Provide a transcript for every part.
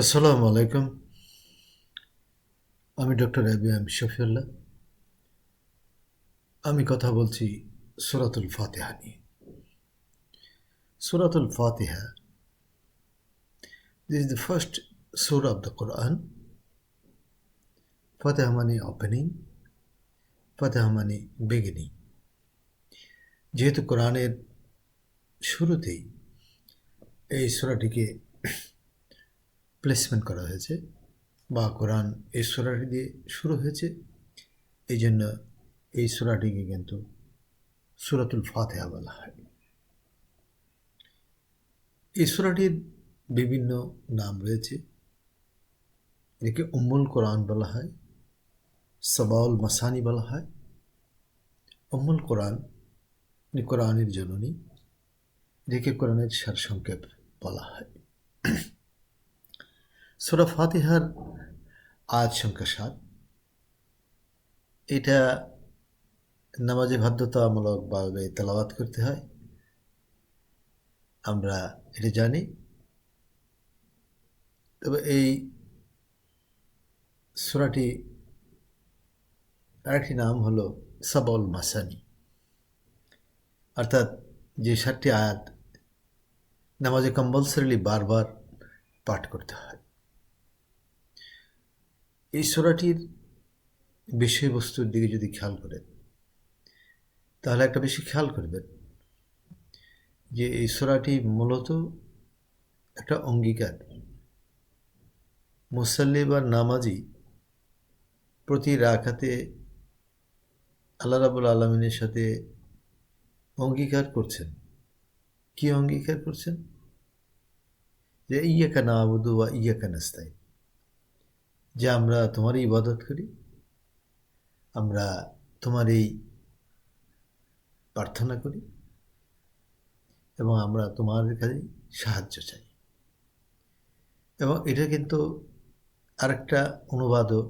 আসসালামু আলাইকুম। আমি ডক্টর এবিএম শফিউল্লাহ। আমি কথা বলছি সূরাতুল ফাতিহা নিয়ে। সূরাতুল ফাতিহা, দিস ইজ দ্য ফার্স্ট সূরা অফ দ্য কোরআন। ফাতিহা মানে ওপেনিং, ফাতিহা মানে বিগিনিং। যেহেতু কোরআনের শুরুতেই এই সূরাটিকে প্লেসমেন্ট করা হয়েছে, বা কোরআন এই সূরাটি দিয়ে শুরু হয়েছে, এই জন্য এই সূরাটিকে কিন্তু সূরাতুল ফাতিহা বলা হয়। এই সূরাটির বিভিন্ন নাম রয়েছে। একে উম্মুল কোরআন বলা হয়, সাবাউল মাসানি বলা হয়। উম্মুল কোরআন কোরআনের জননী, একে কোরআনের সারসংক্ষেপ বলা হয়। সূরা ফাতিহার আয়াত সংখ্যা 7। এটা নামাজে বাধ্যতামূলকভাবে তেলাওয়াত করতে হয়, আমরা এটা জানি। তবে এই সূরাটি আরেকটি নাম হলো সাবাউল মাসানি, অর্থাৎ যে 7টি আয়াত নামাজে কম্পালসারিলি বারবার পাঠ করতে হয়। এই সূরাটির বিষয়বস্তুর দিকে যদি খেয়াল করেন, তাহলে একটা বেশি খেয়াল করবেন যে এই সূরাটি মূলত একটা অঙ্গীকার। মুসাল্লি বা নামাজি প্রতি রাকাতে আল্লাহ রাব্বুল আলামিনের সাথে অঙ্গীকার করছেন। কি অঙ্গীকার করছেন? যে ইয়াকা না'বুদু ওয়া ইয়াকা নাস্তাইন, যে আমরা তোমারই ইবাদত করি, আমরা তোমারই প্রার্থনা করি, এবং আমরা তোমার কাছে সাহায্য চাই। এবং এটা কিন্তু আরেকটা অনুবাদও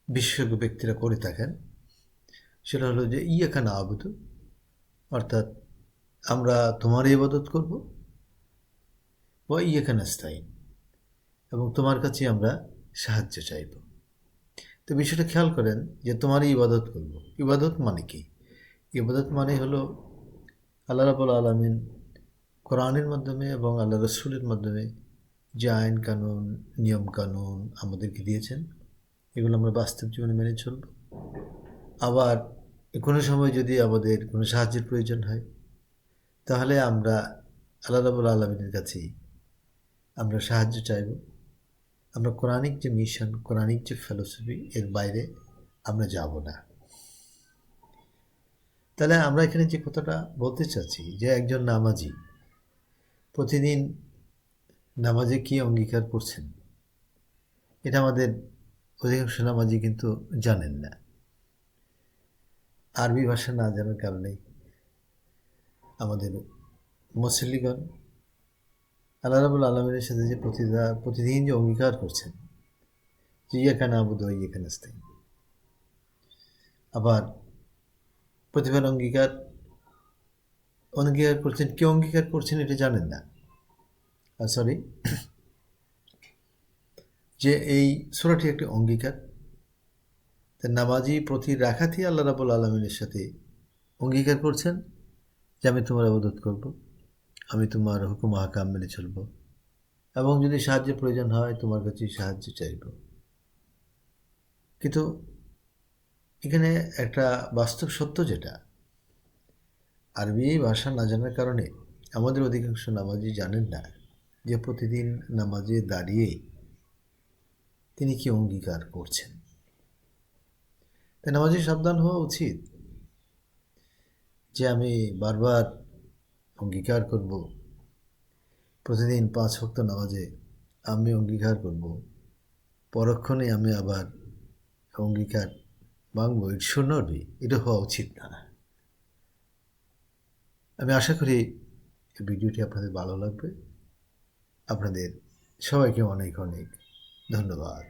বিশেষজ্ঞ ব্যক্তিরা করে থাকেন। সেটা হলো যে ইয়াকা না'বুদু, অর্থাৎ আমরা তোমারই ইবাদত করব, ওয়া ইয়াকা নাস্তাইন, এবং তোমার কাছে আমরা সাহায্য চাইব। তো বিষয়টা খেয়াল করেন যে তোমারই ইবাদত করব। ইবাদত মানে কি? ইবাদত মানে হলো আল্লাহ রাব্বুল আলামিন কোরআনের মাধ্যমে এবং আল্লাহ রসুলের মাধ্যমে যে আইন কানুন, নিয়ম কানুন আমাদেরকে দিয়েছেন, এগুলো আমরা বাস্তব জীবনে মেনে চলব। আবার কোনো সময় যদি আমাদের কোনো সাহায্যের প্রয়োজন হয়, তাহলে আমরা আল্লাহ রাব্বুল আলামিনের কাছেই আমরা সাহায্য চাইব। আমরা কোরআনিক যে মিশন, কোরআনিক যে ফিলোসফি, এর বাইরে আমরা যাব না। তাহলে আমরা এখানে যে কথাটা বলতে চাচ্ছি, যে একজন নামাজি প্রতিদিন নামাজে কি অঙ্গীকার করছেন, এটা আমাদের অধিকাংশ নামাজি কিন্তু জানেন না। আরবি ভাষা না জানার কারণে আমাদের মুসল্লিগণ আল্লাহ রাব্বুল আলামিনের সাথে যে প্রতিদিন যে অঙ্গীকার করছেন, যে ইয়াকা না'বুদু ওয়া ইয়াকা নাস্তাইন, আবার প্রতিবার অঙ্গীকার করছেন, কে অঙ্গীকার করছেন এটা জানেন না। সরি, যে এই সূরাটি একটি অঙ্গীকার। নামাজি প্রতি রাকাতেই আল্লাহ রাব্বুল আলামিনের সাথে অঙ্গীকার করছেন যে আমি তোমার ইবাদত করব, আমি তোমার হুকুম আহকাম মেনে চলব, এবং যদি সাহায্যের প্রয়োজন হয় তোমার কাছে সাহায্য চাইব। কিন্তু এখানে একটা বাস্তব সত্য, যেটা আরবি ভাষা না জানার কারণে আমাদের অধিকাংশ নামাজি জানেন না যে প্রতিদিন নামাজে দাঁড়িয়ে তিনি কি অঙ্গীকার করছেন। তাই নামাজি সাবধান হওয়া উচিত যে আমি বারবার অঙ্গীকার করব, প্রতিদিন 5 ওয়াক্ত নামাজে আমি অঙ্গীকার করব, পরক্ষণে আমি আবার অঙ্গীকার ভাঙবো। ইট শুড নট বি, এটা হওয়া উচিত না। আমি আশা করি এই ভিডিওটি আপনাদের ভালো লাগবে। আপনাদের সবাইকে অনেক অনেক ধন্যবাদ।